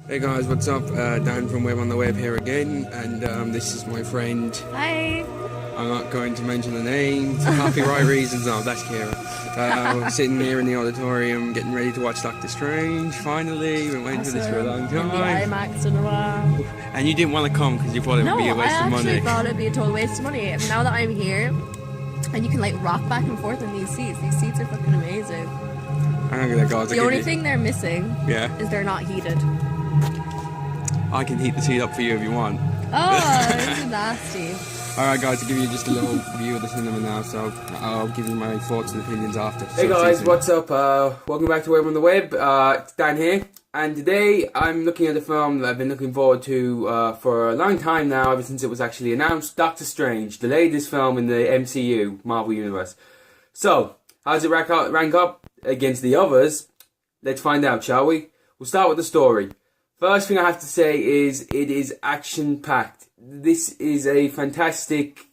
Hey guys, what's up? Dan from Web on the Web here again, and this is my friend. Hi. I'm not going to mention the name for copyright reasons. No, that's Kira. We're sitting here in the auditorium, getting ready to watch Doctor Strange. Finally, we've been waiting for this for a long In the time. IMAX in a while. And you didn't want to come because you thought it would be a waste of money. I actually thought it'd be a total waste of money. Now that I'm here, and you can like rock back and forth in these seats are fucking amazing. I'm gonna go. The only thing they're missing is they're not heated. I can heat the seat up for you if you want. Oh, this is nasty. Alright guys, to give you just a little view of the cinema now, so I'll give you my thoughts and opinions after. Hey guys, what's up? Welcome back to Web on the Web. It's Dan here, and today I'm looking at a film that I've been looking forward to for a long time now, ever since it was actually announced. Doctor Strange, the latest film in the MCU, Marvel Universe. So, how does it rank up against the others? Let's find out, shall we? We'll start with the story. First thing I have to say is it is action-packed. This is a fantastic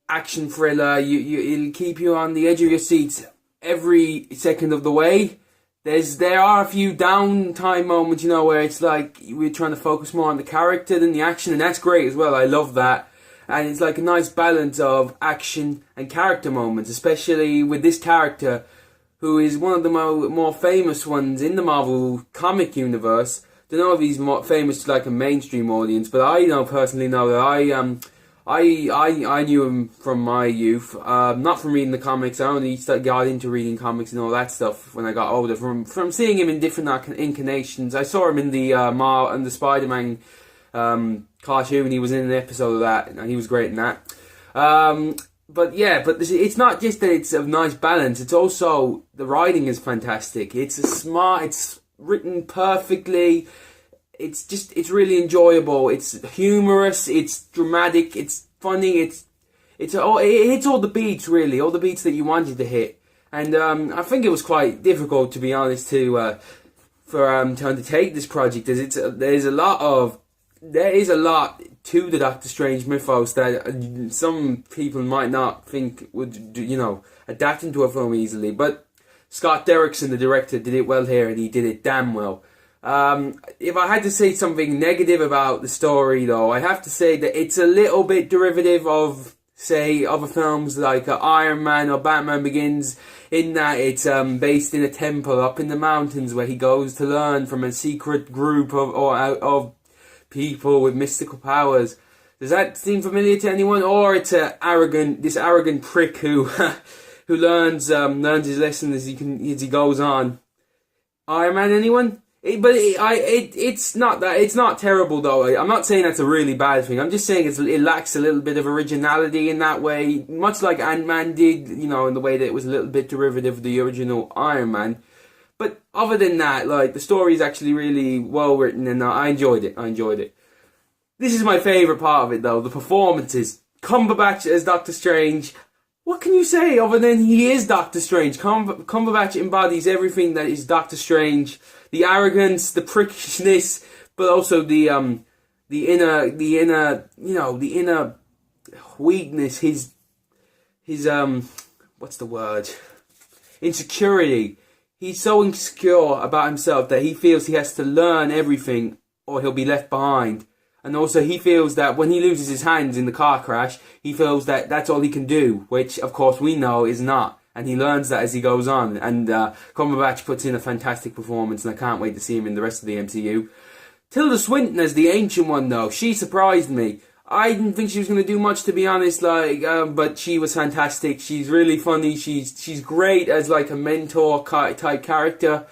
action thriller. It'll keep you on the edge of your seats every second of the way. There are a few downtime moments, you know, where it's like we're trying to focus more on the character than the action, and that's great as well. I love that. And it's like a nice balance of action and character moments, especially with this character, who is one of the more famous ones in the Marvel comic universe. Don't know if he's more famous to like a mainstream audience, but I personally know that I knew him from my youth, not from reading the comics. I only got into reading comics and all that stuff when I got older, from seeing him in different incarnations. I saw him in the Spider-Man cartoon. He was in an episode of that, and he was great in that. But it's not just that it's a nice balance. It's also the writing is fantastic. It's written perfectly. It's really enjoyable. It's humorous. It's dramatic. It's funny. It hits all the beats, really, all the beats that you wanted to hit. And I think it was quite difficult, to be honest, to undertake this project. There is a lot to the Doctor Strange mythos that some people might not think would, adapt into a film easily. But Scott Derrickson, the director, did it well here, and he did it damn well. If I had to say something negative about the story, though, I have to say that it's a little bit derivative of, say, other films like Iron Man or Batman Begins, in that it's based in a temple up in the mountains where he goes to learn from a secret group of people with mystical powers. Does that seem familiar to anyone? Or it's this arrogant prick who who learns his lesson as he goes on. Iron Man, anyone? It's not that. It's not terrible though. I'm not saying that's a really bad thing. I'm just saying it lacks a little bit of originality in that way, much like Ant-Man did. In the way that it was a little bit derivative of the original Iron Man. But other than that, like, the story is actually really well written, and I enjoyed it. This is my favourite part of it, though, the performances. Cumberbatch as Doctor Strange. What can you say other than he is Doctor Strange? Cumberbatch embodies everything that is Doctor Strange. The arrogance, the prickishness, but also the inner weakness, his what's the word? Insecurity. He's so insecure about himself that he feels he has to learn everything or he'll be left behind. And also he feels that when he loses his hands in the car crash, he feels that that's all he can do, which of course we know is not. And he learns that as he goes on. And Cumberbatch puts in a fantastic performance, and I can't wait to see him in the rest of the MCU. Tilda Swinton as the Ancient One, though, she surprised me. I didn't think she was going to do much, to be honest, but she was fantastic. She's really funny. She's great as like a mentor type character.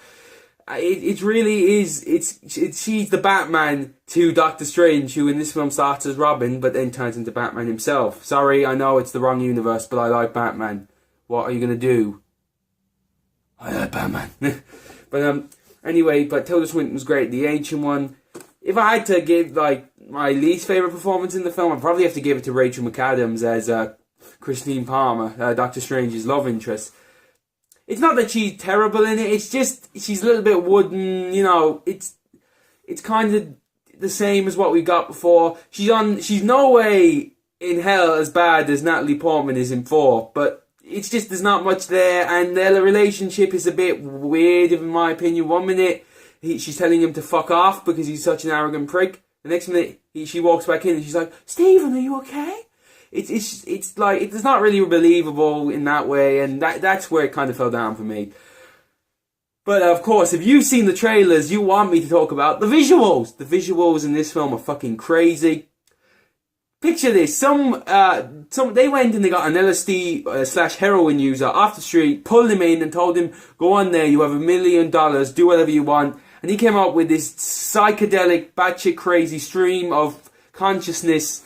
It really is. She's the Batman to Doctor Strange, who in this film starts as Robin, but then turns into Batman himself. Sorry, I know it's the wrong universe, but I like Batman. What are you gonna do? I like Batman. But anyway, Tilda Swinton was great. The Ancient One. If I had to give like my least favorite performance in the film, I'd probably have to give it to Rachel McAdams as Christine Palmer, Doctor Strange's love interest. It's not that she's terrible in it. It's just she's a little bit wooden. It's kind of the same as what we got before. She's no way in hell as bad as Natalie Portman is in 4, but it's just there's not much there, and their relationship is a bit weird in my opinion. One minute she's telling him to fuck off because he's such an arrogant prick. The next minute, she walks back in and she's like, Stephen, are you okay? It's like, it's not really believable in that way, and that's where it kind of fell down for me. But of course, if you've seen the trailers, you want me to talk about the visuals. The visuals in this film are fucking crazy. Picture this: they went and they got an LSD slash heroin user off the street, pulled him in, and told him, "Go on there, you have $1 million, do whatever you want." And he came up with this psychedelic, batshit crazy stream of consciousness,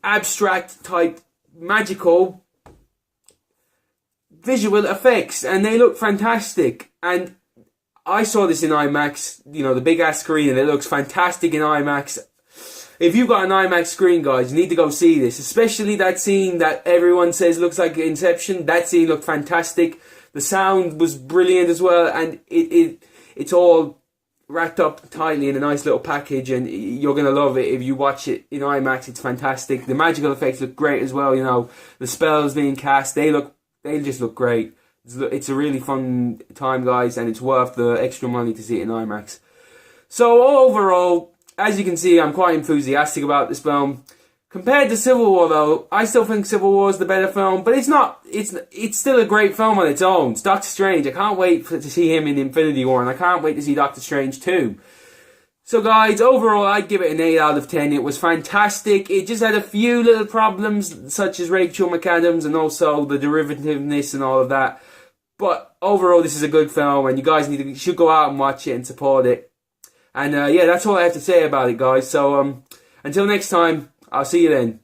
abstract type, magical visual effects, and they look fantastic. And I saw this in IMAX, you know, the big ass screen, and it looks fantastic in IMAX. If you've got an IMAX screen, guys, you need to go see this. Especially that scene that everyone says looks like Inception. That scene looked fantastic. The sound was brilliant as well, and it's all wrapped up tightly in a nice little package, and you're going to love it if you watch it in IMAX. It's fantastic. The magical effects look great as well, you know. The spells being cast, they just look great. It's a really fun time, guys, and it's worth the extra money to see it in IMAX. So overall, as you can see, I'm quite enthusiastic about this film. Compared to Civil War, though, I still think Civil War is the better film, but it's not. It's still a great film on its own. It's Doctor Strange. I can't wait to see him in Infinity War, and I can't wait to see Doctor Strange 2. So, guys, overall, I'd give it an 8 out of 10. It was fantastic. It just had a few little problems, such as Rachel McAdams and also the derivativeness and all of that. But overall, this is a good film, and you guys should go out and watch it and support it. And yeah, that's all I have to say about it, guys. So until next time, I'll see you then.